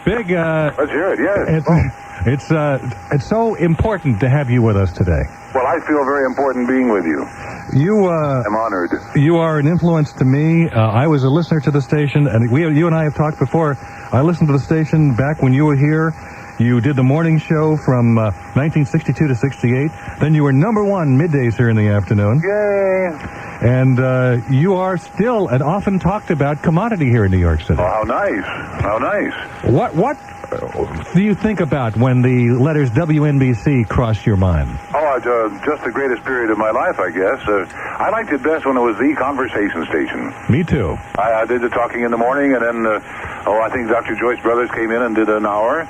Big, Let's hear it, yes. It's so important to have you with us today. Well, I feel very important being with you. I'm honored. You are an influence to me. I was a listener to the station, and you and I have talked before. I listened to the station back when you were here. You did the morning show from 1962 to 68. Then you were number one middays here in the afternoon. Yay! And you are still an often talked about commodity here in New York City. Oh, how nice. How nice. What do you think about when the letters WNBC cross your mind? Oh, just the greatest period of my life, I guess. I liked it best when it was the conversation station. Me too. I did the talking in the morning, and then, I think Dr. Joyce Brothers came in and did an hour.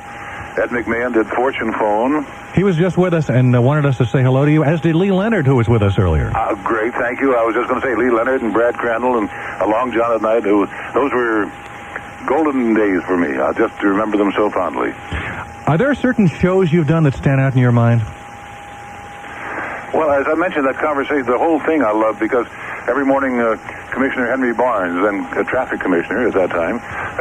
Ed McMahon did Fortune Phone. He was just with us and wanted us to say hello to you, as did Lee Leonard, who was with us earlier. Great, thank you. I was just going to say Lee Leonard and Brad Crandall and Long John at Night. Those were golden days for me. I just remember them so fondly. Are there certain shows you've done that stand out in your mind? Well, as I mentioned, that conversation, the whole thing I loved, because every morning Commissioner Henry Barnes, then a traffic commissioner at that time,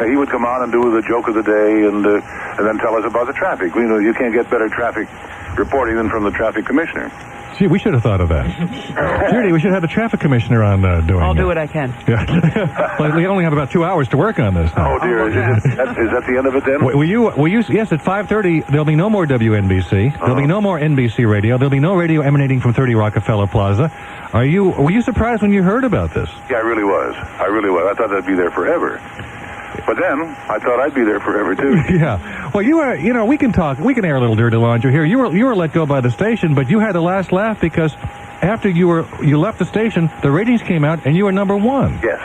he would come on and do the joke of the day and then tell us about the traffic. You know, you can't get better traffic reporting than from the traffic commissioner. Gee, we should have thought of that. Judy, we should have the traffic commissioner on doing I'll it. do what I can. Yeah. Well, we only have about 2 hours to work on this now. Oh, dear. Is that the end of it then? Will you, yes, at 5:30, there'll be no more WNBC. There'll be no more NBC radio. There'll be no radio emanating from 30 Rockefeller Plaza. Were you surprised when you heard about this? Yeah, I really was. I thought I'd be there forever. But then, I thought I'd be there forever, too. Yeah. Well, we can talk. We can air a little dirty laundry here. You were let go by the station, but you had the last laugh because after you left the station, the ratings came out, and you were number one. Yes.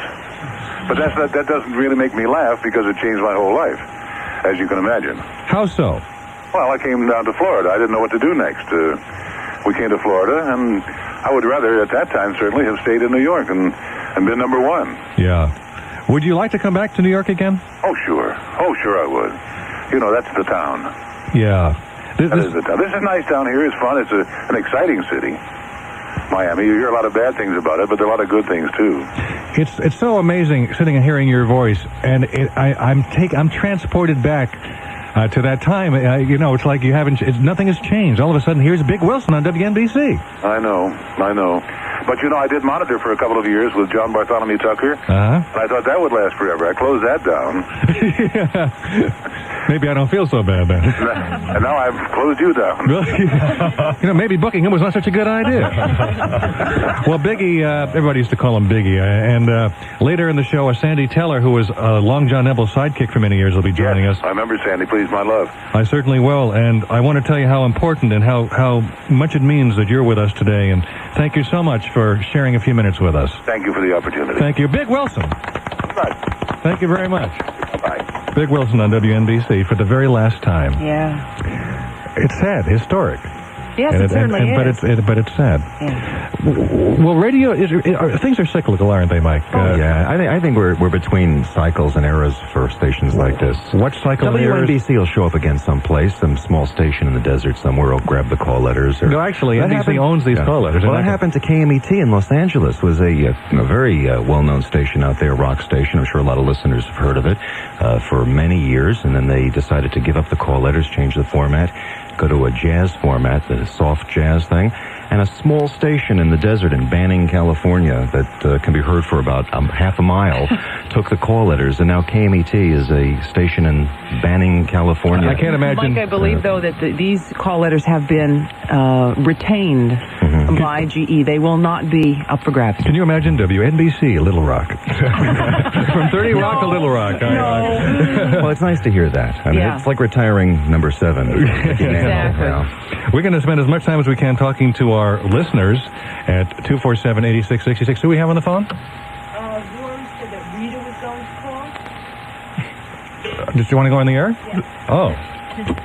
But that doesn't really make me laugh because it changed my whole life, as you can imagine. How so? Well, I came down to Florida. I didn't know what to do next. We came to Florida, and I would rather, at that time, certainly have stayed in New York and been number one. Yeah. Would you like to come back to New York again? Oh, sure. Oh, sure I would. You know, that's the town. Yeah. That is the town. This is nice down here. It's fun. It's an exciting city. Miami, you hear a lot of bad things about it, but there are a lot of good things, too. It's so amazing sitting and hearing your voice, and I'm transported back to that time. It's like nothing has changed. All of a sudden, here's Big Wilson on WNBC. I know. But, I did monitor for a couple of years with John Bartholomew Tucker, and I thought that would last forever. I closed that down. Yeah. Maybe I don't feel so bad then. And now I've closed you down. Maybe booking him was not such a good idea. Well, Biggie, everybody used to call him Biggie, and later in the show, Sandy Teller, who was Long John Nebel's sidekick for many years, will be joining us. I remember Sandy, please, my love. I certainly will, and I want to tell you how important and how much it means that you're with us today, and thank you so much for sharing a few minutes with us. Thank you for the opportunity. Thank you. Big Wilson. Bye. Thank you very much. Bye. Big Wilson on WNBC for the very last time. Yeah. It's sad, historic. Yes, it certainly is. But it's sad. Yeah. Well, radio things are cyclical, aren't they, Mike? Yeah, I think we're between cycles and eras for stations like this. What cycle? WNBC will show up again someplace, some small station in the desert somewhere. Will grab the call letters. No, actually, NBC owns these call letters. Well, that happened to KMET in Los Angeles. Was a very well-known station out there, rock station. I'm sure a lot of listeners have heard of it for many years, and then they decided to give up the call letters, change the format, go to a jazz format, the soft jazz thing, and a small station in the desert in Banning, California that can be heard for about half a mile took the call letters, and now KMET is a station in Banning, California. I can't imagine. Mike, I believe, though, that these call letters have been retained by GE. They will not be up for grabs. Can you imagine WNBC, Little Rock? From 30 Rock to Little Rock. No. Well, it's nice to hear that. I mean, it's like retiring number 7. Exactly. We're going to spend as much time as we can talking to our listeners at 247-8666. Who we have on the phone? Rory said that Rita was going to call. Did you want to go on the air? Yeah. Oh.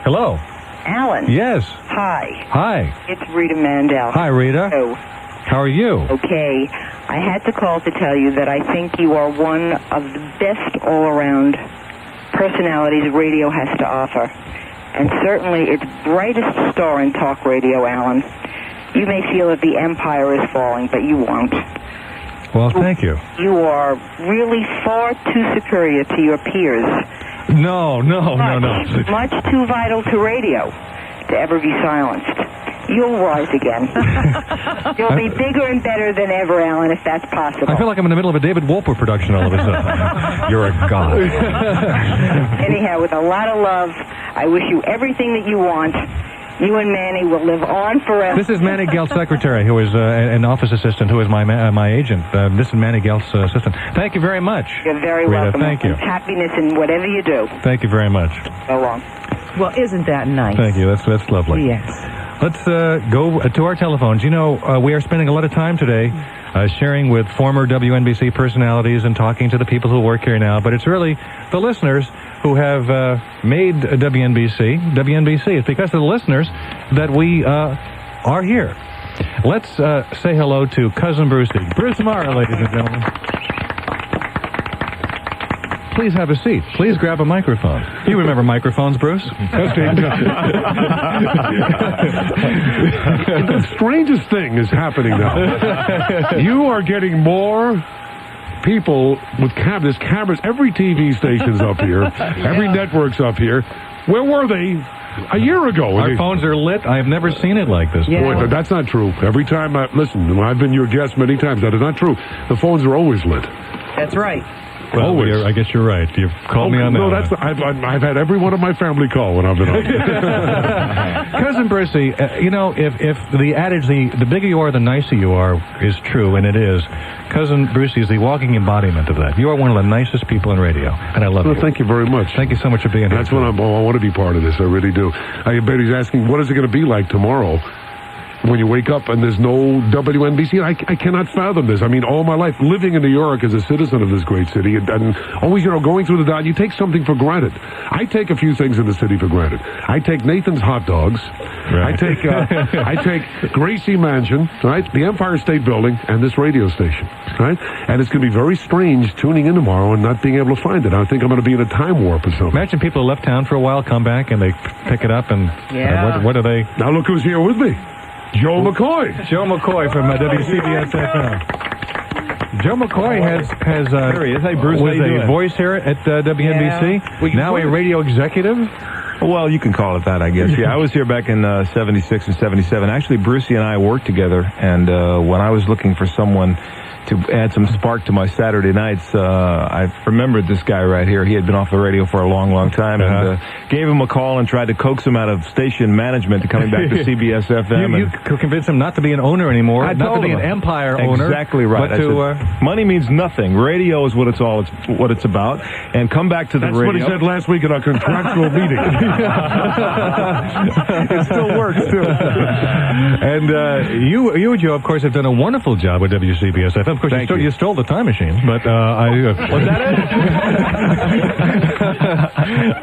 Hello. Alan. Yes. Hi. Hi. It's Rita Mandel. Hi, Rita. Oh, How are you? okay. I had to call to tell you that I think you are one of the best all-around personalities radio has to offer. And certainly its brightest star in talk radio, Alan. You may feel that the empire is falling, but you won't. Well, thank you. You are really far too superior to your peers. No. Much too vital to radio to ever be silenced. You'll rise again. You'll be bigger and better than ever, Alan, if that's possible. I feel like I'm in the middle of a David Wolper production all of a sudden. You're a god. Anyhow, with a lot of love, I wish you everything that you want. You and Manny will live on forever. This is Manny Gelt's secretary, who is an office assistant, who is my agent. This is Manny Gelt's assistant. Thank you very much. You're very Rita, welcome. thank you. Happiness in whatever you do. Thank you very much. So long. Well, isn't that nice? Thank you. That's lovely. Yes. Let's go to our telephones. You know, we are spending a lot of time today sharing with former WNBC personalities and talking to the people who work here now, but it's really the listeners who have made WNBC WNBC. It's because of the listeners that we are here. Let's say hello to Cousin Brucey. Bruce Mara, ladies and gentlemen. Please have a seat. Please grab a microphone. You remember microphones, Bruce? The strangest thing is happening now. You are getting more people with cameras. Every TV station's up here. Every network's up here. Where were they a year ago? Our phones are lit. I've never seen it like this. Yeah. Boy, that's not true. Every time listen, I've been your guest many times. That is not true. The phones are always lit. That's right. Well, Always. I guess you're right. You've called me on that. No, one. I've had every one of my family call when I've been on. Cousin Brucey, you know, if the adage, the bigger you are, the nicer you are, is true, and it is, Cousin Brucey is the walking embodiment of that. You are one of the nicest people in radio, and I love you. Thank you very much. Thank you so much for being here. That's what I want to be part of this. I really do. I bet he's asking, what is it going to be like tomorrow? When you wake up and there's no WNBC, I cannot fathom this. I mean, all my life, living in New York as a citizen of this great city, and always, going through the dot, you take something for granted. I take a few things in the city for granted. I take Nathan's hot dogs. Right. I take Gracie Mansion, right? The Empire State Building, and this radio station, right? And it's going to be very strange tuning in tomorrow and not being able to find it. I think I'm going to be in a time warp or something. Imagine people who left town for a while, come back, and they pick it up, and what do they... Now look who's here with me. Joe McCoy. Joe McCoy from WCBS FM. Joe McCoy has there he is. Hey, Bruce, was how you a doing? voice here at WNBC. Now a radio executive. Well, you can call it that, I guess. Yeah, I was here back in 76 and 77. Actually, Brucey and I worked together, and when I was looking for someone to add some spark to my Saturday nights, I remembered this guy right here. He had been off the radio for a long, long time, and gave him a call and tried to coax him out of station management to coming back to CBS FM. You could convince him not to be an owner anymore, not to be an Empire owner. Exactly right. But said, money means nothing. Radio is what it's about. And come back to the That's radio. That's what he said last week at our contractual meeting. It still works, too. And you, Joe, of course, have done a wonderful job with WCBS FM. Of course, you stole the time machine, but was that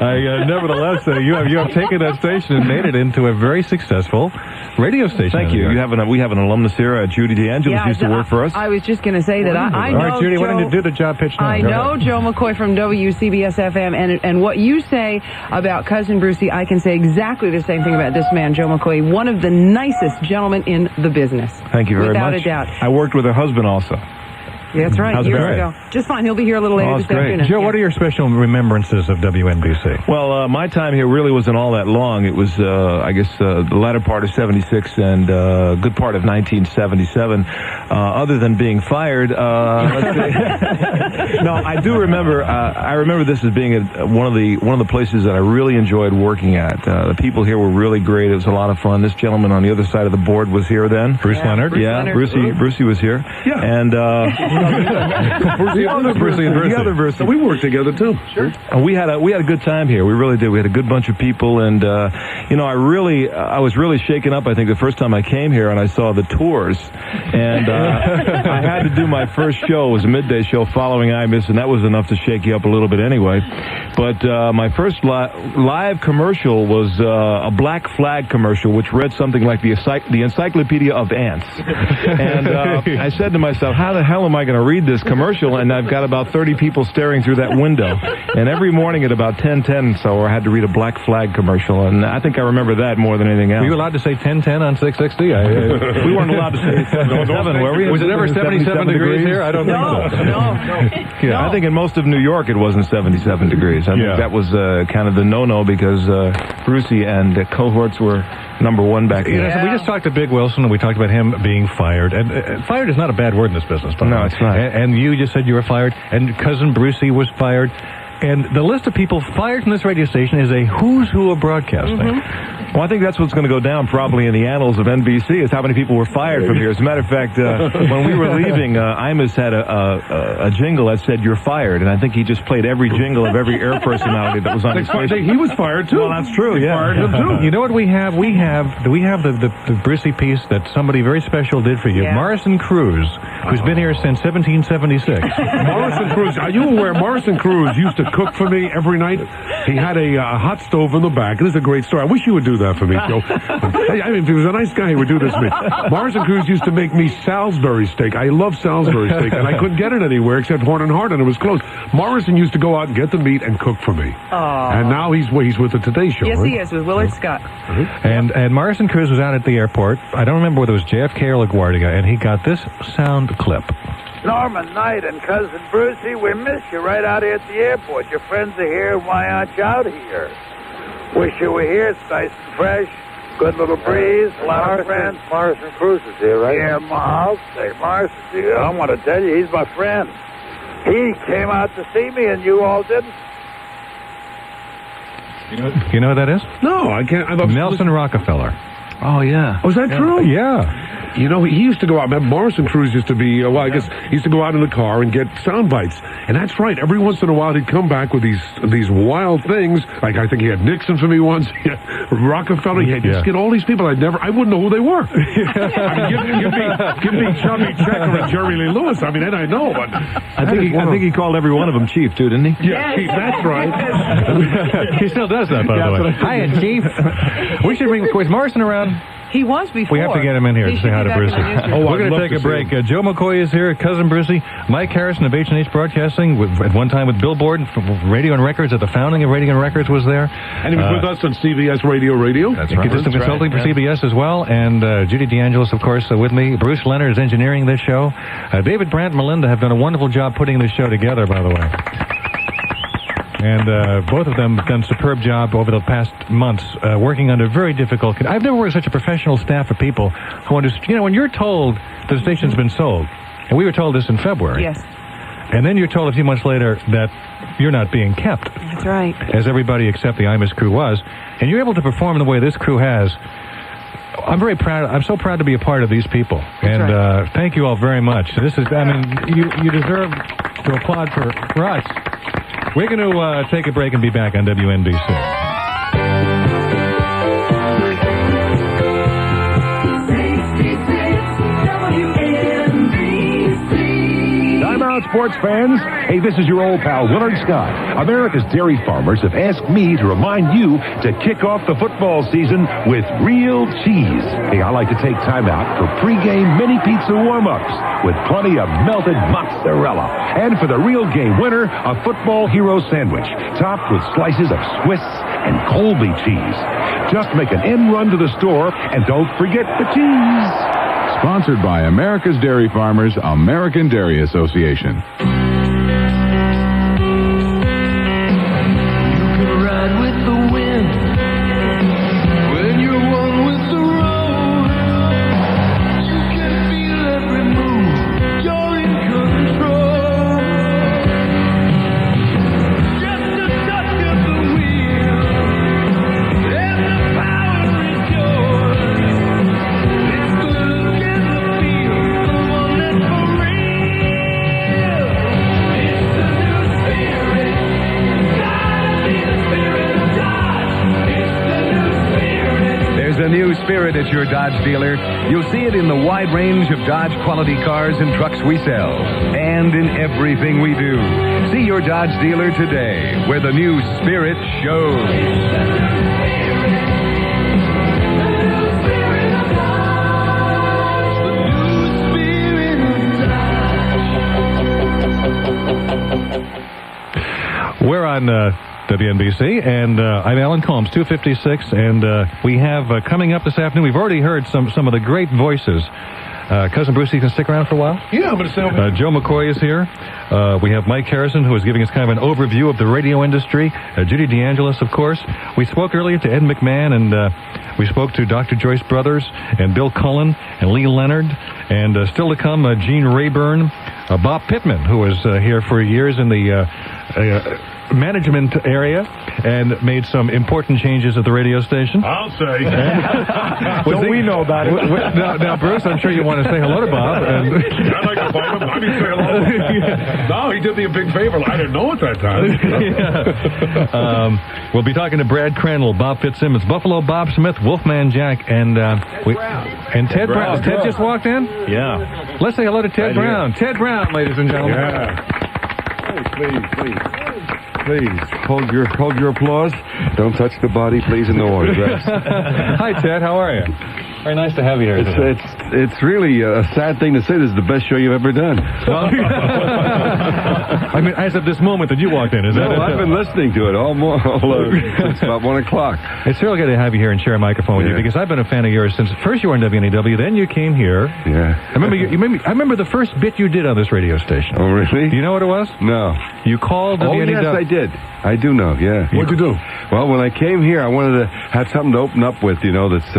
it? Nevertheless, you have taken that station and made it into a very successful radio station. Thank you. We have an alumnus here. Judy DeAngelis used to work for us. I was just going to say that I know. All right, Judy, Joe, why don't you do the job pitch now? I know Joe McCoy from WCBS FM, and what you say about Cousin Brucey, I can say exactly the same thing about this man, Joe McCoy, one of the nicest gentlemen in the business. Thank you very much. Without a doubt. I worked with her husband also. Yeah, that's right. How's Years Barry? ago. Just fine. He'll be here a little later this afternoon. Joe, what are your special remembrances of WNBC? Well, my time here really wasn't all that long. It was, I guess, the latter part of 76 and a good part of 1977. Other than being fired, let's see. No, I do remember. I remember this as being one of the places that I really enjoyed working at. The people here were really great. It was a lot of fun. This gentleman on the other side of the board was here then. Bruce Leonard. Brucey was here. Yeah. And. The other Brucey. So we worked together too. Sure. And we had a good time here. We really did. We had a good bunch of people, and I was really shaken up. I think the first time I came here and I saw the tours, and I had to do my first show. It was a midday show following IMIS, and that was enough to shake you up a little bit anyway. But my first live commercial was a Black Flag commercial, which read something like the Encyclopedia of Ants. And I said to myself, how the hell am I going going to read this commercial, and I've got about 30 people staring through that window. And every morning at about 10:10, so I had to read a Black Flag commercial, and I think I remember that more than anything else. Were you allowed to say 10:10 on 660? We weren't allowed to say 7, were we? Was it ever 77 degrees here? I don't think so. No. Yeah, I think in most of New York it wasn't 77 degrees. I think that was kind of the no-no because Brucey and cohorts were number one back then. So we just talked to Big Wilson, and we talked about him being fired. And fired is not a bad word in this business, by the way. No, it's not. And you just said you were fired, and Cousin Brucey was fired. And the list of people fired from this radio station is a who's who of broadcasting. Well, I think that's what's going to go down probably in the annals of NBC is how many people were fired from here. As a matter of fact, when we were leaving, Imus had a jingle that said, "You're fired," and I think he just played every jingle of every air personality that was on his station. He was fired, too. Well, that's true, yeah. Fired him, too. You know what we have? We have the Brucey piece that somebody very special did for you. Yeah. Morrison Cruz, who's been here since 1776. Morrison Cruz, are you aware Morrison Cruz used to cook for me every night? He had a hot stove in the back. This is a great story. I wish you would do that for me, Joe. I mean, if he was a nice guy, he would do this to me. Morrison Cruz used to make me Salisbury steak. I love Salisbury steak, and I couldn't get it anywhere except Horn and Hart, and it was closed. Morrison used to go out and get the meat and cook for me. And now he's with the Today Show. Yes, right? he is, with Willard Scott. And Morrison Cruz was out at the airport. I don't remember whether it was JFK or LaGuardia, and he got this sound clip. Norman Knight and Cousin Brucey, we miss you right out here at the airport. Your friends are here. Why aren't you out here? Wish you were here. It's nice and fresh. Good little breeze. A lot of friends. Morrison Cruz is here, right? Yeah, I'll say Morrison. I want to tell you, he's my friend. He came out to see me, and you all didn't. You know who that is? No, I can't. Nelson Rockefeller. Oh, yeah. Was that true? Yeah. You know, he used to go out. Morrison Cruz used to be, I guess he used to go out in the car and get sound bites. And that's right. Every once in a while, he'd come back with these wild things. Like, I think he had Nixon for me once. He had Rockefeller. He had just get all these people I wouldn't know who they were. I mean, give me Chubby Checker and Jerry Lee Lewis. I mean, then I know. But I think he called every one of them Chief, too, didn't he? Yeah, Chief, that's right. He still does that, by the way. Hiya, Chief. We should bring Morrison around. He was before. We have to get him in here to say hi to Brucey. We're going to take a break. Joe McCoy is here, Cousin Brucey. Mike Harrison of H&H Broadcasting, at one time with Billboard, Radio and Records, at the founding of Radio and Records was there. And he was with us on CBS Radio. That's right. He did some consulting for CBS as well. And Judy DeAngelis, of course, with me. Bruce Leonard is engineering this show. David Brandt and Melinda have done a wonderful job putting this show together, by the way. And both of them have done a superb job over the past months, working under very difficult conditions. I've never worked with such a professional staff of people who understand. You know, when you're told the station's been sold, and we were told this in February. Yes. And then you're told a few months later that you're not being kept. That's right. As everybody except the Imus crew was. And you're able to perform the way this crew has. I'm very proud. I'm so proud to be a part of these people. And thank you all very much. This is, I mean, you deserve to applaud for us. We're going to take a break and be back on WNBC. Sports fans, hey, this is your old pal Willard Scott. America's dairy farmers have asked me to remind you to kick off the football season with real cheese. Hey, I like to take time out for pregame mini pizza warm-ups with plenty of melted mozzarella. And for the real game winner, a football hero sandwich topped with slices of Swiss and Colby cheese. Just make an end run to the store and don't forget the cheese. Sponsored by America's Dairy Farmers, American Dairy Association. Spirit at your Dodge dealer. You'll see it in the wide range of Dodge quality cars and trucks we sell, and in everything we do. See your Dodge dealer today, where the new Spirit shows. on WNBC, and I'm Alan Colmes, 256, and we have coming up this afternoon, we've already heard some of the great voices. Cousin Bruce, you can stick around for a while? Yeah, I'm going to stay over. Joe McCoy is here. We have Mike Harrison, who is giving us kind of an overview of the radio industry. Judy DeAngelis, of course. We spoke earlier to Ed McMahon, and we spoke to Dr. Joyce Brothers, and Bill Cullen, and Lee Leonard, and still to come, Gene Rayburn, Bob Pittman, who was here for years in the management area and made some important changes at the radio station. I'll say. Don't we know about it? Now, Bruce, I'm sure you want to say hello to Bob. And I'd like to find him. I need to say hello. No, he did me a big favor. I didn't know at that time. We'll be talking to Brad Crandall, Bob Fitzsimmons, Buffalo Bob Smith, Wolfman Jack, and Ted Brown. Ted just walked in? Yeah. Let's say hello to Ted Brown. Ted Brown, ladies and gentlemen. Yeah. Please, hold your applause. Don't touch the body, please, in the autographs. Hi, Ted. How are you? Very nice to have you here. It's really a sad thing to say. This is the best show you've ever done. Well, I mean, as of this moment that you walked in, is that it? I've been listening to it since about 1 o'clock. It's really good to have you here and share a microphone with you, because I've been a fan of yours since first you were on WNEW, then you came here. Yeah. I remember the first bit you did on this radio station. Oh, really? Do you know what it was? No. You called WNEW. Oh, yes, I did. I do know, yeah. What'd you do? Well, when I came here, I wanted to have something to open up with, that's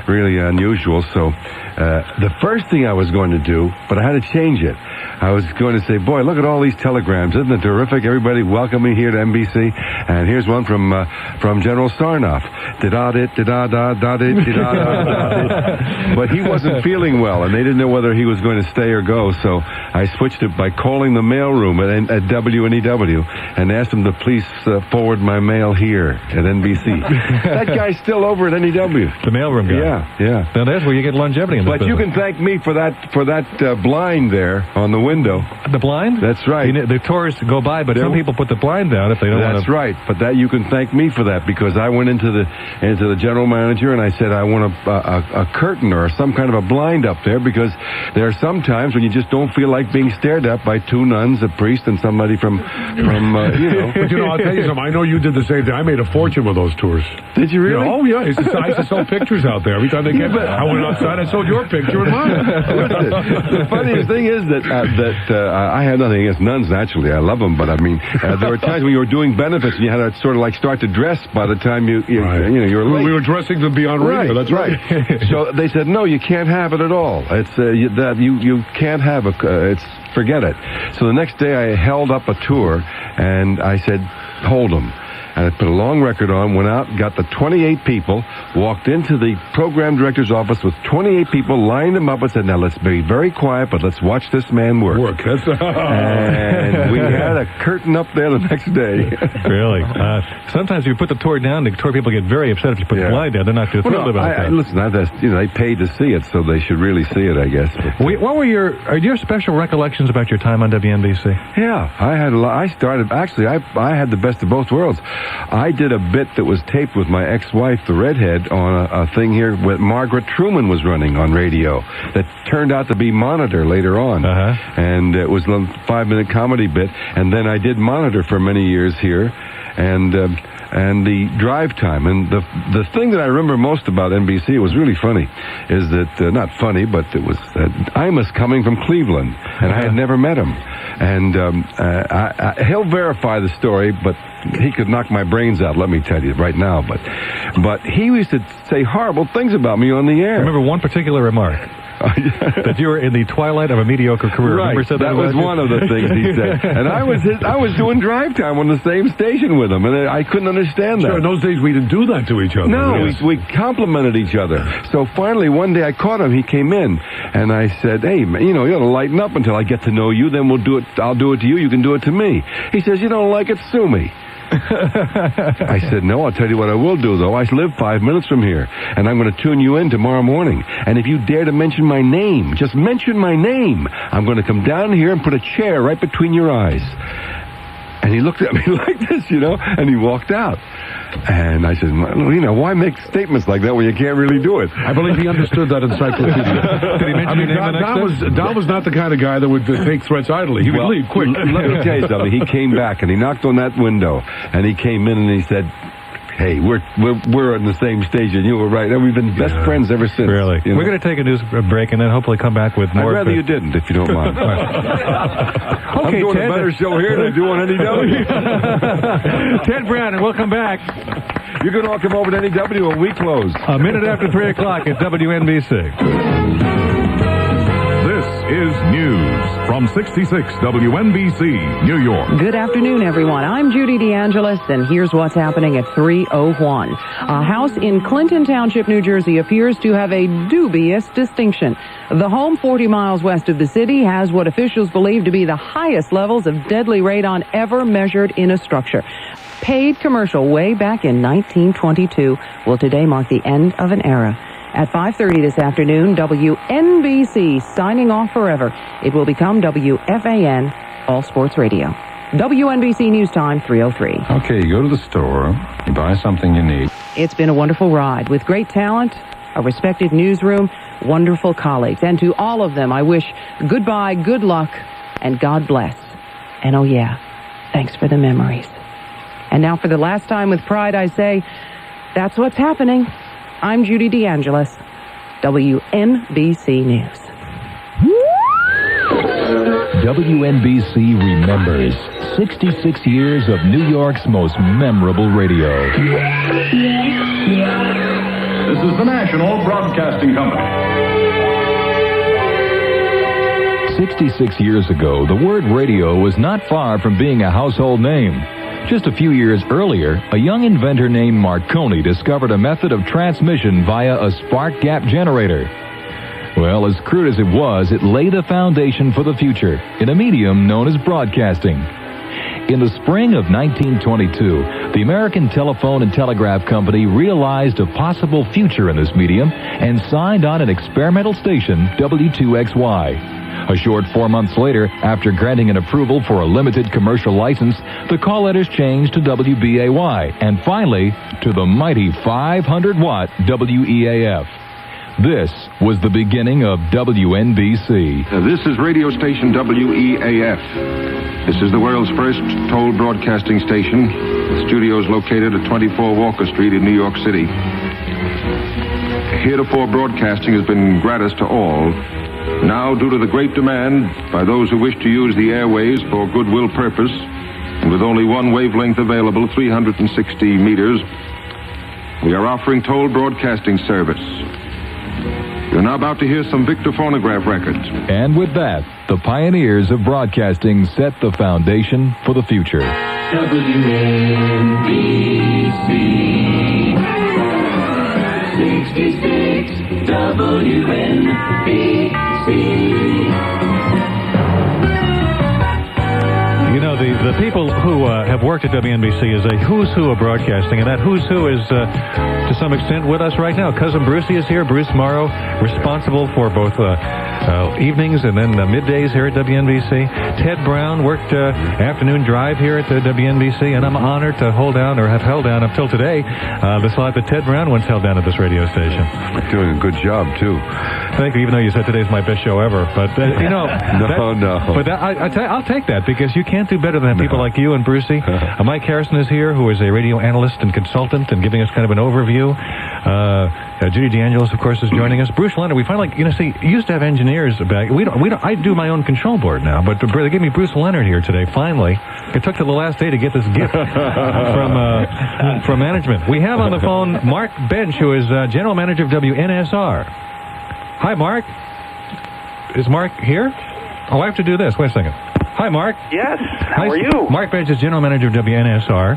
really unusual. So the first thing I was going to do, but I had to change it. I was going to say, boy, look at all these telegrams. Isn't it terrific? Everybody welcome me here to NBC. And here's one from General Sarnoff. But he wasn't feeling well, and they didn't know whether he was going to stay or go. So I switched it by calling the mailroom at WNEW and asked them to please forward my mail here at NBC. That guy's still over at NEW. The mailroom guy. Yeah. Now that's where you get longevity in this But you can thank me for that blind there on the window. The blind? That's right. The tourists go by, but some people put the blind down if they don't want to. That's right. But you can thank me for that, because I went into the general manager and I said I want a curtain or some kind of a blind up there, because there are some times when you just don't feel like being stared at by two nuns, a priest, and somebody from But I'll tell you something. I know you did the same thing. I made a fortune with those tours. Did you really? Oh, yeah. I used to sell pictures out there. Every time they came, I went outside, I sold your picture and mine. The funniest thing is that I have nothing against nuns, naturally. I love them, but I mean, there were times when you were doing benefits and you had to sort of like start to dress by the time you were late. We were dressing to be on radio. That's right. So they said, no, you can't have it at all. It's you can't have forget it. So the next day I held up a tour and I said, hold them. And I put a long record on, went out, got the 28 people, walked into the program director's office with 28 people, lined them up and said, now let's be very quiet, but let's watch this man work. And we had a curtain up there the next day. Really? Sometimes you put the tour down, the tour people get very upset if you put the blind down. They're not too thrilled about that. Listen, they paid to see it, so they should really see it, I guess. What were your special recollections about your time on WNBC? Yeah, I had a lot. I had the best of both worlds. I did a bit that was taped with my ex-wife, the redhead, on a thing here that Margaret Truman was running on radio that turned out to be Monitor later on. And it was a 5-minute comedy bit. And then I did Monitor for many years here. And the drive time. And the thing that I remember most about NBC, it was really funny, is that, not funny, but it was Imus coming from Cleveland, and I had never met him. And he'll verify the story, but he could knock my brains out, let me tell you right now. But he used to say horrible things about me on the air. I remember one particular remark. That you were in the twilight of a mediocre career. Right, that was one of the things he said. And I was doing drive time on the same station with him, and I couldn't understand that. Sure, in those days we didn't do that to each other. No, we complimented each other. So finally, one day I caught him. He came in, and I said, hey, man, you ought to lighten up until I get to know you. Then we'll do it. I'll do it to you. You can do it to me. He says, you don't like it? Sue me. I said, no, I'll tell you what I will do, though. I live 5 minutes from here, and I'm going to tune you in tomorrow morning. And if you dare to mention my name, just mention my name, I'm going to come down here and put a chair right between your eyes. And he looked at me like this, and he walked out. And I said, why make statements like that when you can't really do it? I believe he understood that encyclopedia. Did he mention your name the next day? Don was not the kind of guy that would take threats idly. He would leave quick. Let me tell you something. He came back and he knocked on that window and he came in and he said, "Hey, we're on the same stage and you were right. And we've been best friends ever since." Really? We're going to take a news break and then hopefully come back with more. I'd rather you didn't, if you don't mind. I'm doing Ted. a better show here than I do on NEW. Ted Brown, and we'll come back. You can all come over to NEW when we close. A minute after 3 o'clock at WNBC. This is news from 66 WNBC, New York. Good afternoon, everyone. I'm Judy DeAngelis, and here's what's happening at 3:01. A house in Clinton Township, New Jersey, appears to have a dubious distinction. The home 40 miles west of the city has what officials believe to be the highest levels of deadly radon ever measured in a structure. Paid commercial way back in 1922 will today mark the end of an era. At 5:30 this afternoon, WNBC signing off forever. It will become WFAN, All Sports Radio. WNBC News Time, 3:03. Okay, you go to the store, you buy something you need. It's been a wonderful ride with great talent, a respected newsroom, wonderful colleagues. And to all of them, I wish goodbye, good luck, and God bless. And oh yeah, thanks for the memories. And now for the last time with pride, I say, that's what's happening. I'm Judy DeAngelis, WNBC News. WNBC remembers 66 years of New York's most memorable radio. This is the National Broadcasting Company. 66 years ago, the word radio was not far from being a household name. Just a few years earlier, a young inventor named Marconi discovered a method of transmission via a spark gap generator. Well, as crude as it was, it laid a foundation for the future in a medium known as broadcasting. In the spring of 1922, the American Telephone and Telegraph Company realized a possible future in this medium and signed on an experimental station, W2XY. A short 4 months later, after granting an approval for a limited commercial license, the call letters changed to WBAY, and finally, to the mighty 500-watt WEAF. This was the beginning of WNBC. This is radio station WEAF. This is the world's first toll broadcasting station. The studio is located at 24 Walker Street in New York City. Heretofore broadcasting has been gratis to all. Now, due to the great demand by those who wish to use the airways for goodwill purpose, and with only one wavelength available, 360 meters, we are offering toll broadcasting service. You're now about to hear some Victor phonograph records. And with that, the pioneers of broadcasting set the foundation for the future. WNBC 66 WNBC. You know, the people who have worked at WNBC is a who's who of broadcasting, and that who's who is, to some extent, with us right now. Cousin Brucey is here, Bruce Morrow, responsible for both evenings and then middays here at WNBC. Ted Brown worked afternoon drive here at WNBC, and I'm honored to hold down, or have held down up till today, the slot that Ted Brown once held down at this radio station. You're doing a good job, too. Thank you, even though you said today's my best show ever. But, you know... No. But I'll take that, because you can't do better than people like you and Brucey. Mike Harrison is here, who is a radio analyst and consultant and giving us kind of an overview. Judy DeAngelis, of course, is joining us. Bruce Leonard, we finally, you used to have engineers back. We don't. I do my own control board now, but they gave me Bruce Leonard here today, finally. It took till the last day to get this gift from management. We have on the phone Mark Bench, who is general manager of WNSR. Hi, Mark. Is Mark here? Oh, I have to do this. Wait a second. Hi, Mark. Yes. How are you? Mark Bench is general manager of WNSR.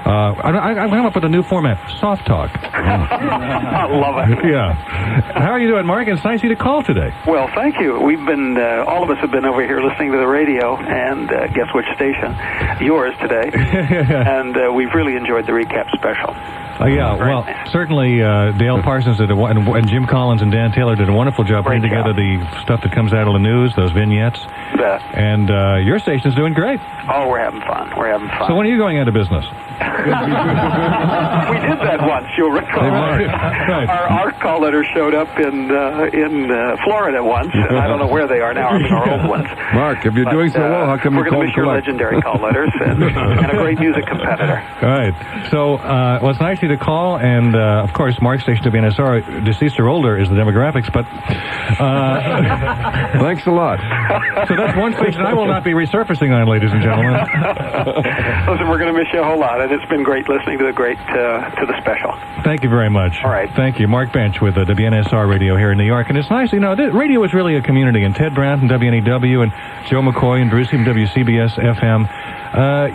I've come up with a new format, Soft Talk. I love it. Yeah. How are you doing, Mark? It's nice of you to call today. Well, thank you. We've been, all of us have been over here listening to the radio, and guess which station? Yours today. And we've really enjoyed the recap special. Yeah, well, certainly Dale Parsons did and Jim Collins and Dan Taylor did a wonderful job putting together the stuff that comes out of the news, those vignettes. Bet. And your station's doing great. Oh, we're having fun. We're having fun. So when are you going out of business? We did that once, you'll recall. Right. Our call letters showed up in Florida once, and I don't know where they are now. Our old ones. Mark, if you're doing so well, how come we're you going call to miss your legendary call letters and a great music competitor. All right. So, well, it's nice of you to call, and of course, Mark's station WNSR, deceased or older, is the demographics, but thanks a lot. So that's one station I will not be resurfacing on, ladies and gentlemen. Listen, we're going to miss you a whole lot, and it's been great listening to the special. Thank you very much. All right. Thank you. Mark Bench with WNSR Radio here in New York. And it's nice, radio is really a community. And Ted Brandt and WNEW and Joe McCoy and Brucey from WCBS FM.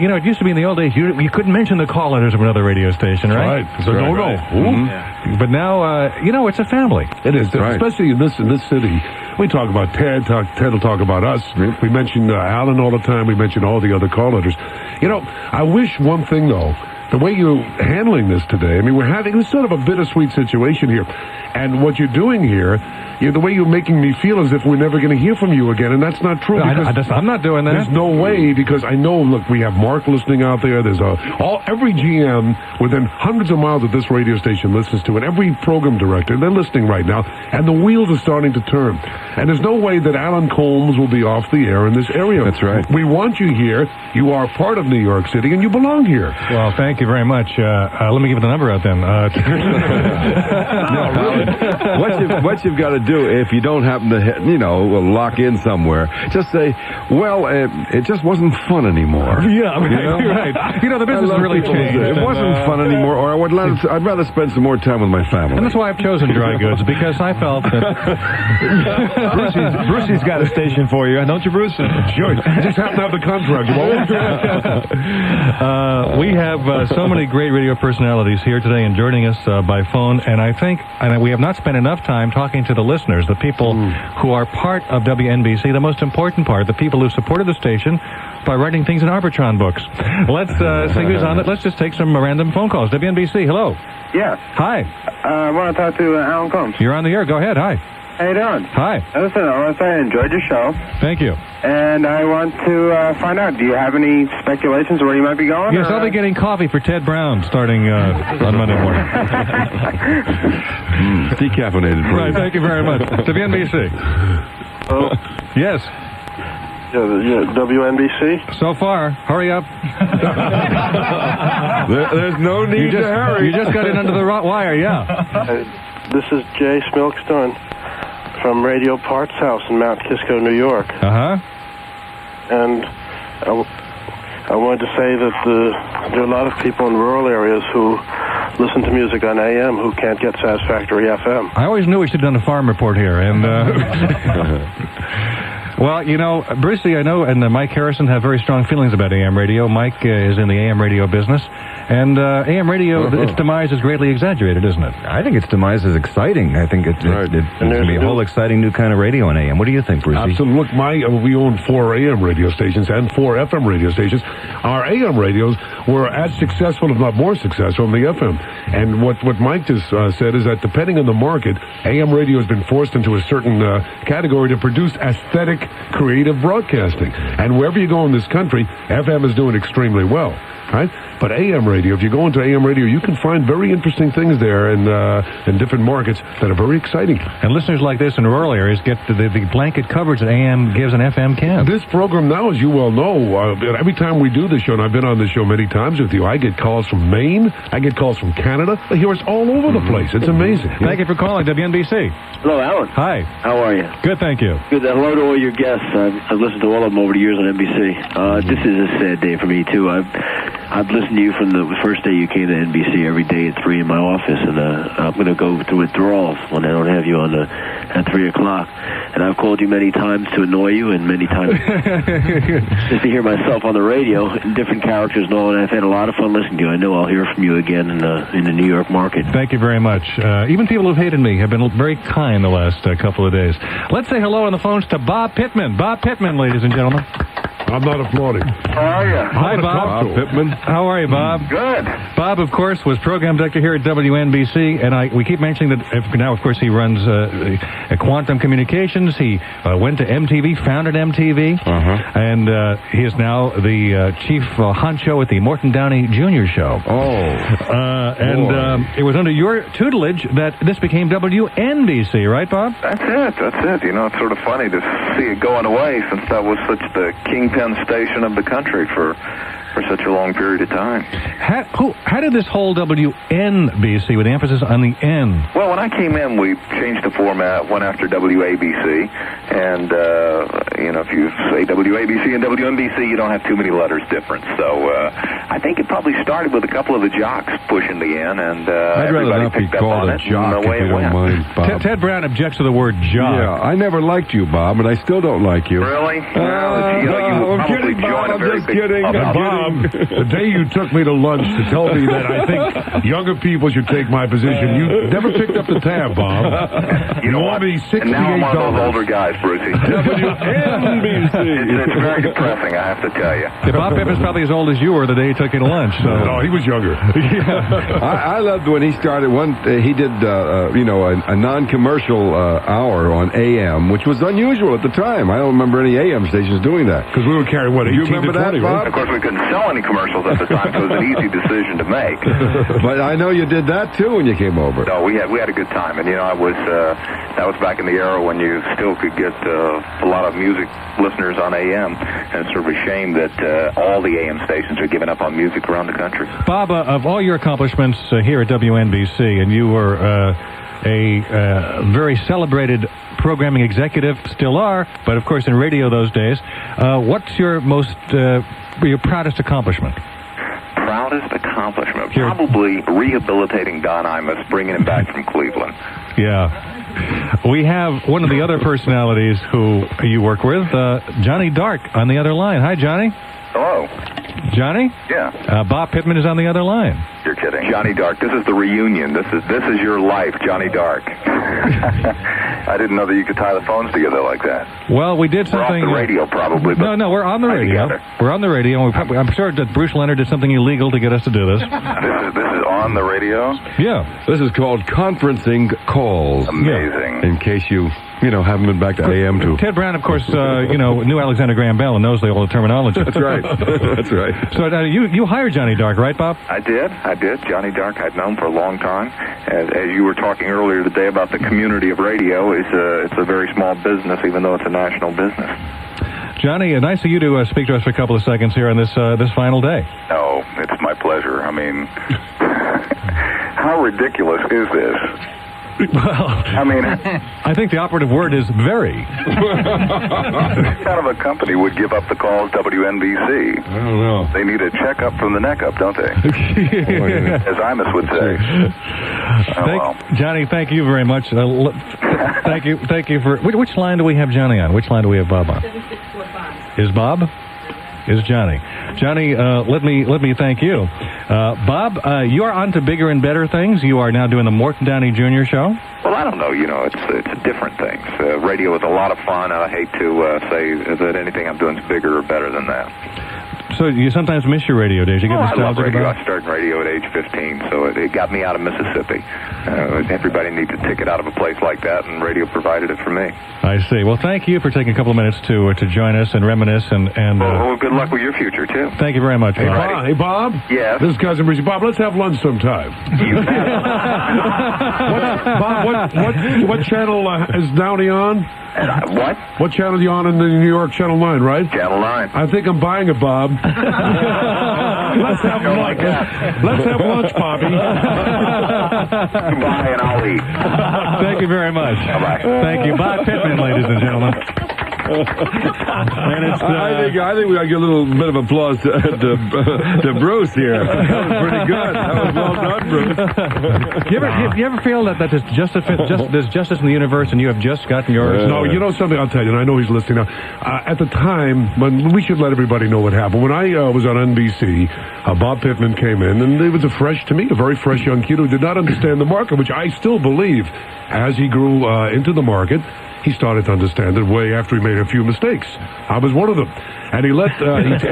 It used to be in the old days, you couldn't mention the call letters of another radio station, right? Right. So no. Mm-hmm. But now, it's a family. It is, right. Especially in this city. We talk about Ted. Ted will talk about us. We mention Alan all the time. We mention all the other call letters. I wish one thing, though. The way you're handling this today, I mean, we're having sort of a bittersweet situation here. And what you're doing here, the way you're making me feel as if we're never going to hear from you again, and that's not true. I'm not doing that. There's no way, because I know, look, we have Mark listening out there. There's every GM within hundreds of miles of this radio station listens to it. Every program director, they're listening right now, and the wheels are starting to turn. And there's no way that Alan Colmes will be off the air in this area. That's right. We want you here. You are part of New York City, and you belong here. Well, thank you very much. Let me give the number out then. What you've got to do, if you don't happen to, lock in somewhere, just say, well, it just wasn't fun anymore. Yeah, right. The business has really changed. It wasn't fun anymore, or I'd rather spend some more time with my family. And that's why I've chosen dry goods, because I felt that... Brucey's got a station for you, don't you, Bruce? Sure. I just happen to have the contract. We have so many great radio personalities here today and joining us by phone, and I think we have not spent enough time talking to the listeners, the people who are part of WNBC, the most important part, the people who supported the station by writing things in Arbitron books. Let's see who's on it. Let's just take some random phone calls. WNBC, hello. Yes. Hi. I want to talk to Alan Colmes. You're on the air. Go ahead. Hi. How you doing? Hi. Listen, I want to say I enjoyed your show. Thank you. And I want to find out, do you have any speculations where you might be going? Yes, I'll be getting coffee for Ted Brown starting on Monday morning. Decaffeinated. Right, thank you very much. WNBC. Oh. Yes. Yeah, WNBC? So far. Hurry up. There's no need to hurry. You just got in under the wire, yeah. This is Jay Smilkstone from Radio Parts House in Mount Kisco, New York. Uh-huh. And I wanted to say that there are a lot of people in rural areas who listen to music on AM who can't get satisfactory FM. I always knew we should have done a farm report here, and... Well, Brucey, I know, and Mike Harrison have very strong feelings about AM radio. Mike is in the AM radio business, and AM radio, its demise is greatly exaggerated, isn't it? I think its demise is exciting. I think it's going to be a whole exciting new kind of radio on AM. What do you think, Brucey? Absolutely. Look, we own 4 AM radio stations and 4 FM radio stations. Our AM radios were as successful, if not more successful, than the FM. And what Mike just said is that depending on the market, AM radio has been forced into a certain category to produce aesthetic, creative broadcasting. And wherever you go in this country, FM is doing extremely well. Right? But AM radio, if you go into AM radio, you can find very interesting things there in different markets that are very exciting. And listeners like this in rural areas get the blanket coverage that AM gives and FM can't. This program now, as you well know, every time we do this show, and I've been on this show many times with you, I get calls from Maine, I get calls from Canada. I hear us all over the place. It's amazing. Thank you for calling WNBC. Hello, Alan. Hi. How are you? Good, thank you. Good. Hello to all your guests. I've listened to all of them over the years on NBC. This is a sad day for me, too. I've listened to you from the first day you came to NBC every day at 3 in my office, and I'm going to go through withdrawals when I don't have you on at 3 o'clock. And I've called you many times to annoy you, and many times just to hear myself on the radio in different characters and all. And I've had a lot of fun listening to you. I know I'll hear from you again in the New York market. Thank you very much. Even people who've hated me have been very kind the last couple of days. Let's say hello on the phones to Bob Pittman. Bob Pittman, ladies and gentlemen. I'm not applauding. How are you? Hi, Bob. Pittman. How are you, Bob? Good. Bob, of course, was program director here at WNBC, and we keep mentioning that now, of course, he runs Quantum Communications. He went to MTV, founded MTV, and he is now the chief honcho at the Morton Downey Jr. Show. It was under your tutelage that this became WNBC, right, Bob? That's it. You know, it's sort of funny to see it going away since that was such the kingpin station of the country for such a long period of time. How did this whole WNBC, with the emphasis on the N? Well, when I came in, we changed the format, went after WABC, and, if you say WABC and WNBC, you don't have too many letters difference. So I think it probably started with a couple of the jocks pushing the N, and I'd rather everybody not be picked up called on a it, jock, and away if you it don't went. mind, Bob. Ted Brown objects to the word jock. Yeah, I never liked you, Bob, and I still don't like you. Really? You probably join a very big club. Bob, the day you took me to lunch to tell me that I think younger people should take my position, you never picked up the tab, Bob. You know what? Me $68. And now I'm one of those older guys, Brucey. WNBC. It's very depressing, I have to tell you. Yeah, Bob Pittman's probably as old as you were the day he took you to lunch. So. No, he was younger. I loved when he started he did a non-commercial hour on AM, which was unusual at the time. I don't remember any AM stations doing that. Because we were carrying, what, 18 you remember to 20, that, Bob? right? Of course, we couldn't sell any commercials at the time, so it was an easy decision to make. But I know you did that, too, when you came over. No, we had a good time. And, that was back in the era when you still could get a lot of music listeners on AM. And it's sort of a shame that all the AM stations are giving up on music around the country. Bob, of all your accomplishments here at WNBC, and you were a very celebrated programming executive, still are, but of course in radio those days, what's your your proudest accomplishment? Proudest accomplishment? Probably rehabilitating Don Imus, bringing him back from Cleveland. Yeah. We have one of the other personalities who you work with, Johnny Dark, on the other line. Hi, Johnny. Hello. Johnny? Yeah. Bob Pittman is on the other line. You're kidding. Johnny Dark, this is the reunion. This is your life, Johnny Dark. I didn't know that you could tie the phones together like that. Well, we did something... We're off the radio, probably. But no, we're on the radio. Together. We're on the radio, and I'm sure that Bruce Leonard did something illegal to get us to do this. This is on the radio? Yeah. This is called conferencing calls. Amazing. In case you haven't been back to AM too. Ted Brown, of course, knew Alexander Graham Bell and knows all the terminology. That's right. That's right. So you hired Johnny Dark, right, Bob? I did. Johnny Dark I'd known for a long time. As you were talking earlier today about the community of radio, it's a very small business, even though it's a national business. Johnny, nice of you to speak to us for a couple of seconds here on this final day. Oh, it's my pleasure. I mean, how ridiculous is this? Well, I mean, I think the operative word is very. What kind of a company would give up the calls WNBC? I don't know. They need a checkup from the neck up, don't they? As Imus would say. Johnny, thank you very much. Thank you for... Which line do we have Johnny on? Which line do we have Bob on? 7645. Is Bob? Is Johnny. Johnny, let me thank you. Bob, you are on to bigger and better things. You are now doing the Morton Downey Jr. Show. Well, I don't know. It's different things. Radio is a lot of fun, and I hate to say that anything I'm doing is bigger or better than that. So you sometimes miss your radio days. You get nostalgic I love radio. about it? I started radio at age 15, so it got me out of Mississippi. Everybody needs a ticket out of a place like that, and radio provided it for me. I see. Well, thank you for taking a couple of minutes to join us and reminisce. Well, good luck with your future, too. Thank you very much. Hey, Bob? Yes? This is Cousin Brucey. Bob, let's have lunch sometime. Bob, what channel is Downey on? What? What channel are you on in the New York? Channel 9, right? Channel 9. I think I'm buying it, Bob. Let's have lunch. Let's have lunch, Bobby. Goodbye, and I'll eat. Thank you very much. Bye-bye. Thank you. Bob Pittman, ladies and gentlemen. And it's, I think we got to give a little bit of applause to Bruce here. That was pretty good. That was well done, Bruce. You ever feel that there's justice in the universe and you have just gotten yours? No, you know something, I'll tell you, and I know he's listening now. At the time, when we should let everybody know what happened. When I was on NBC, Bob Pittman came in, and he was a very fresh young kid who did not understand the market, which I still believe, as he grew into the market, he started to understand it way after he made a few mistakes. I was one of them. And he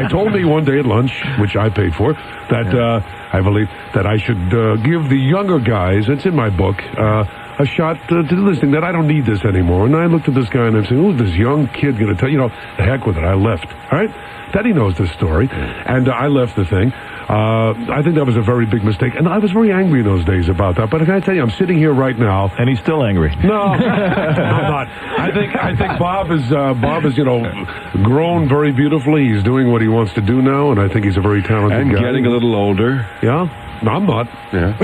told me one day at lunch, which I paid for, that I believe that I should give the younger guys, it's in my book, a shot to this thing, that I don't need this anymore. And I looked at this guy and I said, who's this young kid going to tell? You know, the heck with it. I left. All right? Teddy knows this story. And I left the thing. I think that was a very big mistake. And I was very angry in those days about that. But I got to tell you, I'm sitting here right now. And he's still angry. No, I'm not. I think Bob is, you know, grown very beautifully. He's doing what he wants to do now. And I think he's a very talented guy. And getting a little older. Yeah. No, I'm not. Yeah.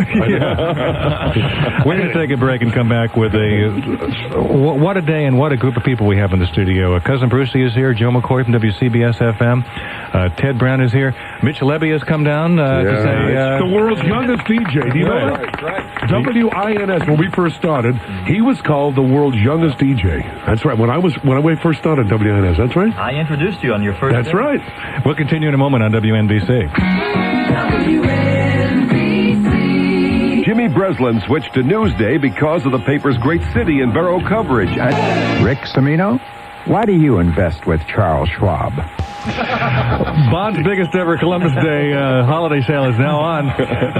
We're going to take a break and come back with what a day and what a group of people we have in the studio. Cousin Brucey is here. Joe McCoy from WCBS FM. Ted Brown is here. Mitch Lebby has come down to say... the world's youngest DJ. Do you know that? Right. WINS, when we first started, he was called the world's youngest DJ. That's right. When I first started WINS, that's right. I introduced you on your first That's right. We'll continue in a moment on WNBC. Jimmy Breslin switched to Newsday because of the paper's great city and borough coverage. Rick Cimino, why do you invest with Charles Schwab? Bond's biggest ever Columbus Day holiday sale is now on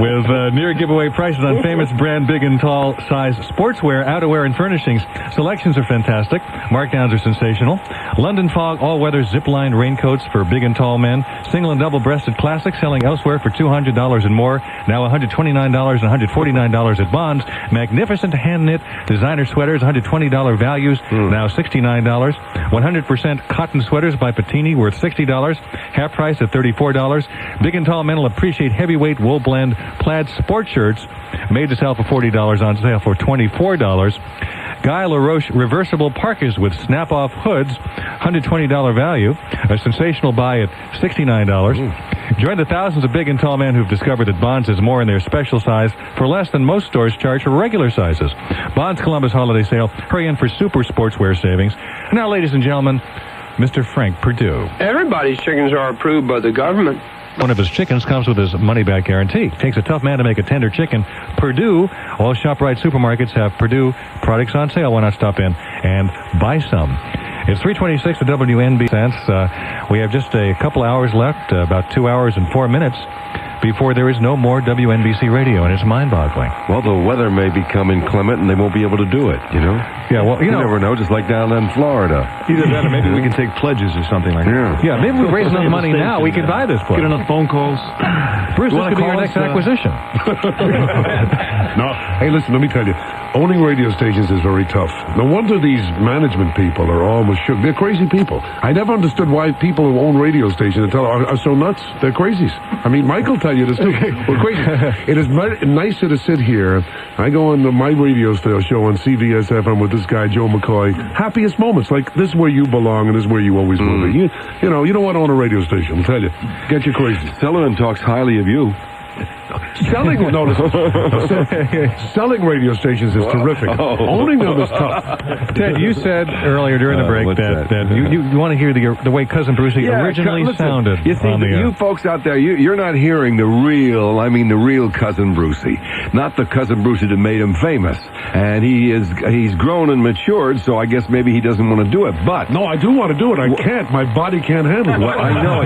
with near giveaway prices on famous brand big and tall size sportswear, outerwear, and furnishings. Selections are fantastic. Markdowns are sensational. London Fog all-weather zip-lined raincoats for big and tall men. Single and double-breasted classics selling elsewhere for $200 and more. Now $129 and $149 at Bond's. Magnificent hand-knit designer sweaters, $120 values, now $69. 100% cotton sweaters by Patini worth $60. Half price at $34. Big and tall men will appreciate heavyweight wool blend plaid sport shirts made to sell for $40, on sale for $24. Guy LaRoche reversible parkas with snap-off hoods, $120 value. A sensational buy at $69. Join the thousands of big and tall men who've discovered that Bonds is more in their special size for less than most stores charge for regular sizes. Bonds Columbus Holiday Sale. Hurry in for super sportswear savings. Now, ladies and gentlemen, Mr. Frank Perdue. Everybody's chickens are approved by the government. One of his chickens comes with his money-back guarantee. Takes a tough man to make a tender chicken. Perdue, all ShopRite supermarkets have Perdue products on sale. Why not stop in and buy some? It's 3:26 at WNBC. We have just a couple hours left, about 2 hours and 4 minutes, before there is no more WNBC radio, and it's mind-boggling. Well, the weather may become inclement, and they won't be able to do it, you know? Yeah, well, you never know, just like down in Florida. Either that or maybe we can take pledges or something like that. Yeah, maybe we raise enough money now, we can buy this place. Get enough phone calls. Bruce, this could be your next acquisition. No, hey, listen, let me tell you, owning radio stations is very tough. No wonder these management people are almost shook. They're crazy people. I never understood why people who own radio stations are so nuts. They're crazies. I mean, Michael tell you this too. We're crazy. It is nicer to sit here. I go on my radio show on CBS FM with this guy, Joe McCoy. Happiest moments. Like, this is where you belong and this is where you always will be. You know, you don't want to own a radio station, I'll tell you. Get you crazy. Sullivan talks highly of you. Selling radio stations is terrific. Owning them is tough. Ted, you said earlier during the break that you want to hear the way Cousin Brucey originally sounded. You see, on the you folks out there, you're not hearing the real Cousin Brucey, not the Cousin Brucey that made him famous. And he's grown and matured, so I guess maybe he doesn't want to do it. But no, I do want to do it. I can't. My body can't handle it. Well, I know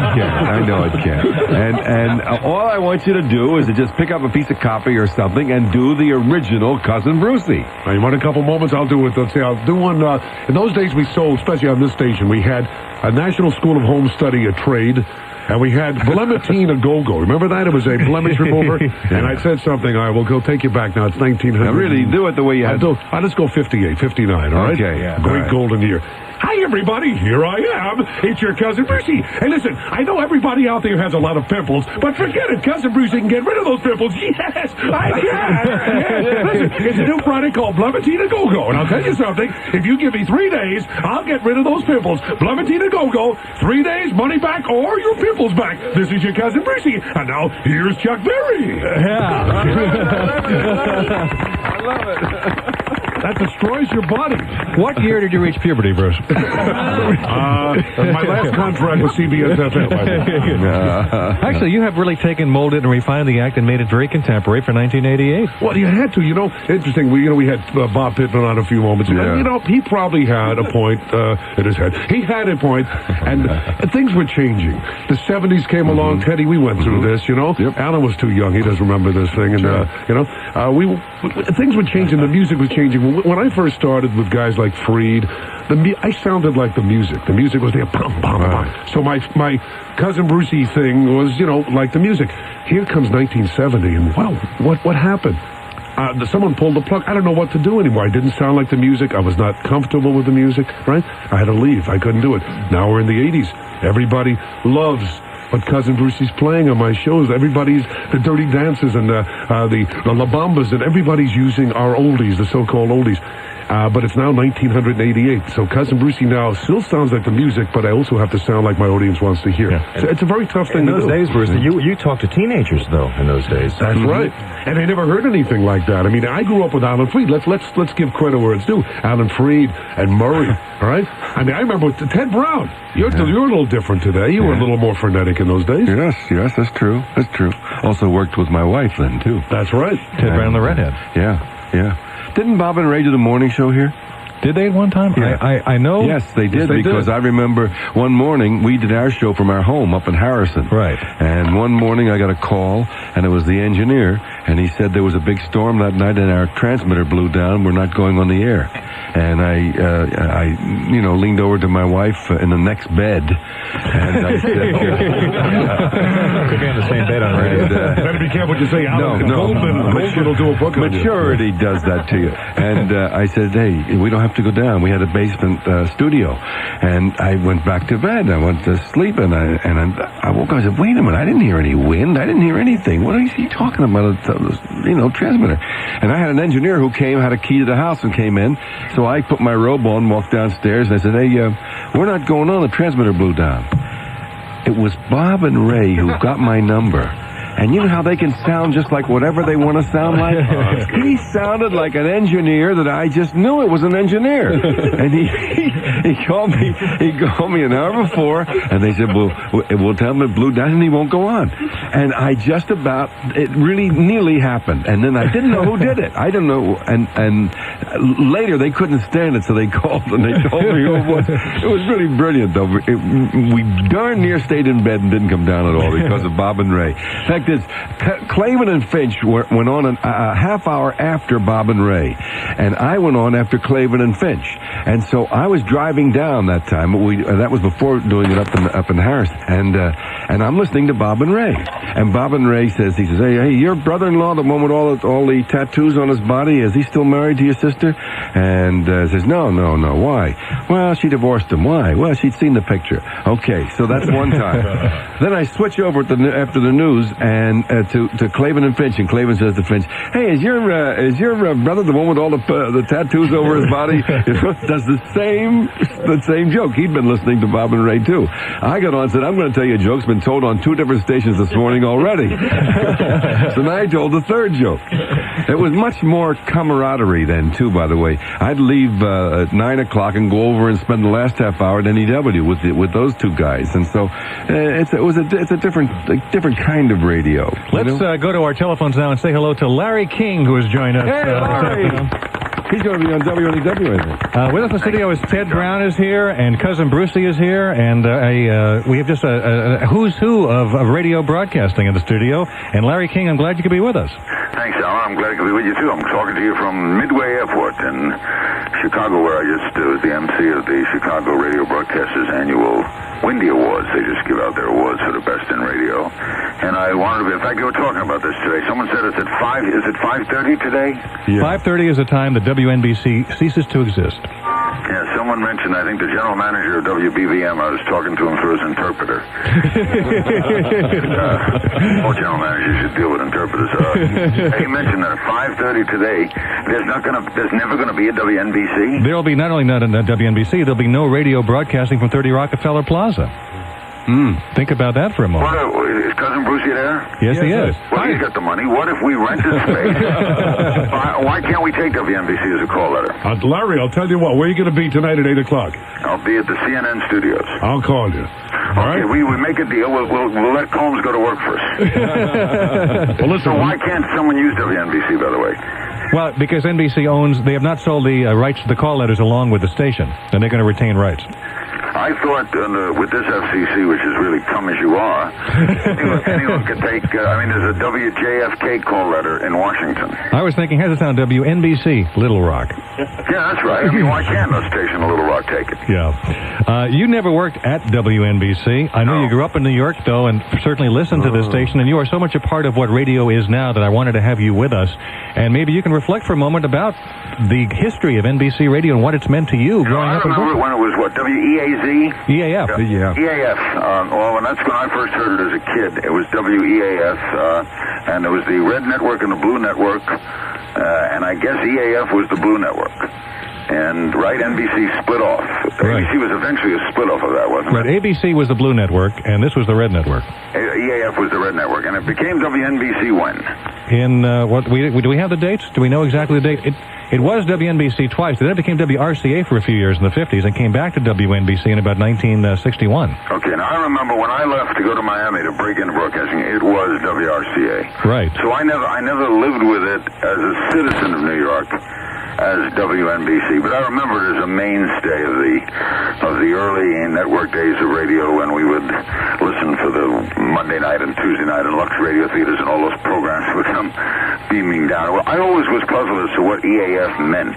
it can't. And all I want you to do is to just pick up a piece of copy or something and do the original Cousin Brucey. Now, you want a couple moments? I'll do it. Let's see. I'll do one. In those days, we sold, especially on this station, we had a National School of Home Study, a trade. And we had Blematine a go-go. Remember that? It was a blemish remover. And I said something. I will go take your back now. It's 1900. Now really, do it the way you had. I'll just go 58, 59, all right? Okay, yeah. Great golden year. Hi, everybody. Here I am. It's your Cousin Brucey. Hey, listen, I know everybody out there has a lot of pimples, but forget it. Cousin Brucey can get rid of those pimples. Yes, I can. Yes. Listen, it's a new product called Blematine Go-Go, and I'll tell you something. If you give me 3 days, I'll get rid of those pimples. Blematine Go-Go, 3 days, money back, or your pimples back. This is your Cousin Brucey. And now, here's Chuck Berry. Yeah. I love it. That destroys your body. What year did you reach puberty, Bruce? My last contract with CBS FM. Actually, you have really molded and refined the act and made it very contemporary for 1988. Well, you had to, Interesting. We had Bob Pittman on a few moments ago. Yeah. He probably had a point in his head. He had a point, and things were changing. The 70s came along. Teddy, we went through this, Yep. Alan was too young. He doesn't remember this thing. And, things were changing. The music was changing. When I first started with guys like Freed, I sounded like the music. The music was there. Bum, bum, bum. So my Cousin Brucey thing was, like the music. Here comes 1970, and wow, what happened? Someone pulled the plug. I don't know what to do anymore. I didn't sound like the music. I was not comfortable with the music, right? I had to leave. I couldn't do it. Now we're in the 80s. Everybody loves what Cousin Brucey's playing on my shows. Everybody's the Dirty Dancers and the La Bambas, and everybody's using our oldies, the so-called oldies. But it's now 1988, so Cousin Brucey now still sounds like the music, but I also have to sound like my audience wants to hear. Yeah. So it's a very tough thing to do. In those days, Bruce, you talked to teenagers, though, in those days. That's right. And I never heard anything like that. I mean, I grew up with Alan Freed. Let's give credit where it's due. Alan Freed and Murray, all right? I mean, I remember Ted Brown. You're a little different today. You were a little more frenetic in those days. Yes, that's true. That's true. Also worked with my wife then, too. That's right. Ted Brown, the redhead. Yeah. Didn't Bob and Ray do the morning show here? Did they at one time? Yeah. I know. Yes, they did, because I remember one morning we did our show from our home up in Harrison. Right. And one morning I got a call, and it was the engineer, and he said there was a big storm that night and our transmitter blew down. We're not going on the air. And I leaned over to my wife in the next bed, and I said, could be on the same bed on radio. Better be careful what you say, Alan. No. Goldman will do a book on you. Maturity does that to you. And I said, hey, we don't have to go down. We had a basement studio. And I went back to bed. I went to sleep, and I woke up. I said, wait a minute, I didn't hear any wind. I didn't hear anything. What is he talking about? Transmitter. And I had an engineer who came, had a key to the house and came in. So I put my robe on, walked downstairs, and I said, hey, we're not going on. The transmitter blew down. It was Bob and Ray who got my number. And you know how they can sound just like whatever they want to sound like? He sounded like an engineer that I just knew it was an engineer. And he called me an hour before, and they said, we'll tell him it blew down and he won't go on. And I just about, it really nearly happened. And then I didn't know who did it. I don't know. And later they couldn't stand it, so they called and they told me who it was. It was really brilliant, though. We darn near stayed in bed and didn't come down at all because of Bob and Ray. In fact, Clavin and Finch went on a half hour after Bob and Ray, and I went on after Clavin and Finch. And so I was driving down that time. That was before doing it up in Harris, and I'm listening to Bob and Ray. And Bob and Ray says, hey, your brother-in-law, the one with all the tattoos on his body, is he still married to your sister? And says, no. Why? Well, she divorced him. Why? Well, she'd seen the picture. Okay, so that's one time. Then I switch over after the news and to Clavin and Finch, and Clavin says to Finch, hey, is your brother the one with all the tattoos over his body? Does the same joke. He'd been listening to Bob and Ray too. I got on and said, I'm going to tell you a joke's been told on 2 different stations this morning already. So now I told the third joke. It was much more camaraderie then too, by the way. I'd leave at 9 o'clock and go over and spend the last half hour at NEW with those 2 guys, and so it's a different kind of radio. Let's go to our telephones now and say hello to Larry King, who has joined us. Hey, Larry! He's going to be on WNEW, I think. With us in the studio is Ted Brown is here, and Cousin Brucey is here, and we have just a who's who of radio broadcasting in the studio. And Larry King, I'm glad you could be with us. Thanks, Alan. I'm glad I could be with you, too. I'm talking to you from Midway Airport in Chicago, where I just was the MC of the Chicago Radio Broadcasters Annual Windy Awards. They just give out their awards for the best in radio. And I wanted to be, in fact, you were talking about this today. Someone said it's at 5, is it 5:30 today? Yeah. 5:30 is the time that WNBC ceases to exist. Yeah, someone mentioned, I think the general manager of WBVM, I was talking to him for his interpreter. All general managers should deal with interpreters. He mentioned that at 5:30 today, there's never going to be a WNBC? There will be not only not a WNBC, there'll be no radio broadcasting from 30 Rockefeller Plaza. Think about that for a moment. Is Cousin Brucey there? Yes, he is. Well, he's got the money. What if we rented space? Why can't we take WNBC as a call letter? Larry, I'll tell you what. Where are you going to be tonight at 8 o'clock? I'll be at the CNN studios. I'll call you. All right? We make a deal. We'll let Colmes go to work first. Well, listen. So why can't someone use WNBC, by the way? Well, because NBC owns, they have not sold the rights to the call letters along with the station, and they're going to retain rights. I thought with this FCC, which is really come as you are, anyone could take, there's a WJFK call letter in Washington. I was thinking, how's it sound, WNBC, Little Rock? Yeah, that's right. I mean, why can't the station in Little Rock take it? Yeah. You never worked at WNBC. I know you grew up in New York, though, and certainly listened to this station, and you are so much a part of what radio is now that I wanted to have you with us. And maybe you can reflect for a moment about the history of NBC Radio and what it's meant to you growing up. I remember when it was, WEAZ? EAF. Yeah. EAF. Well, that's when I first heard it as a kid. It was WEAF, and it was the Red Network and the Blue Network, and I guess EAF was the Blue Network. And, NBC split off. Right. ABC was eventually a split off of that, wasn't it? Right, ABC was the Blue Network, and this was the Red Network. EAF was the Red Network, and it became WNBC when? In, do we have the dates? Do we know exactly the date? It was WNBC twice. Then it became WRCA for a few years in the 50s and came back to WNBC in about 1961. Okay, now I remember when I left to go to Miami to break into broadcasting, it was WRCA. Right. So I never lived with it as a citizen of New York as WNBC, but I remember it as a mainstay of the early network days of radio when we would listen for the Monday night and Tuesday night in Lux Radio Theaters, and all those programs would come beaming down. Well, I always was puzzled as to what EAF meant.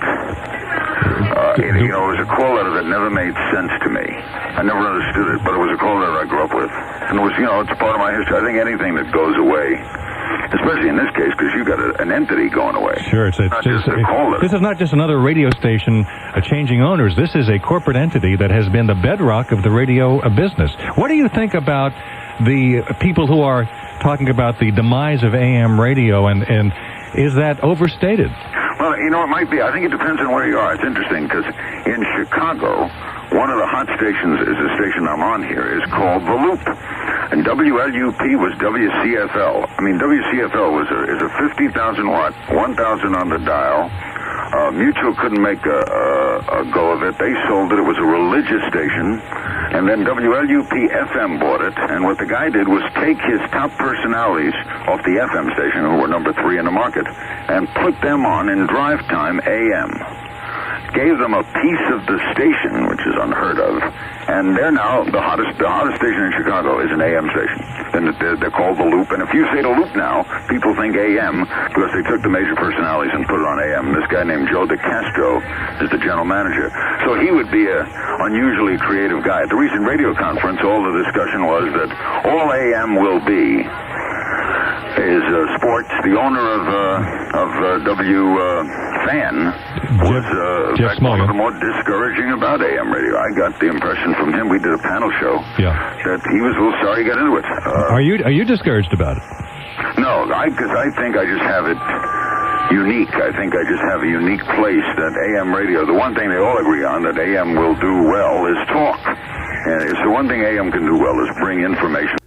It was a call letter that never made sense to me. I never understood it, but it was a call letter I grew up with. And it was, it's part of my history. I think anything that goes away, especially in this case, because you got an entity going away. Sure, it's not just a call letter. This is not just another radio station changing owners. This is a corporate entity that has been the bedrock of the radio business. What do you think about the people who are talking about the demise of AM radio, and is that overstated? Well, it might be. I think it depends on where you are. It's interesting because in Chicago, one of the hot stations is the station I'm on here, is called The Loop. And WLUP was WCFL. I mean, WCFL is a 50,000 watt, 1,000 on the dial. Mutual couldn't make a go of it. They sold it. It was a religious station. And then WLUP-FM bought it. And what the guy did was take his top personalities off the FM station, who were number 3 in the market, and put them on in drive time AM. Gave them a piece of the station, which is unheard of, and they're now the hottest station in Chicago is an AM station. And they're called The Loop. And if you say The Loop now, people think AM because they took the major personalities and put it on AM. This guy named Joe DeCastro is the general manager. So he would be an unusually creative guy. At the recent radio conference, all the discussion was that all AM will be is sports. The owner of WFAN was one of the more discouraging about AM radio. I got the impression from him. We did a panel show that he was a little sorry he got into it. Are you discouraged about it? No, because I think I just have it unique. I think I just have a unique place that AM radio. The one thing they all agree on that AM will do well is talk. And it's the one thing AM can do well is bring information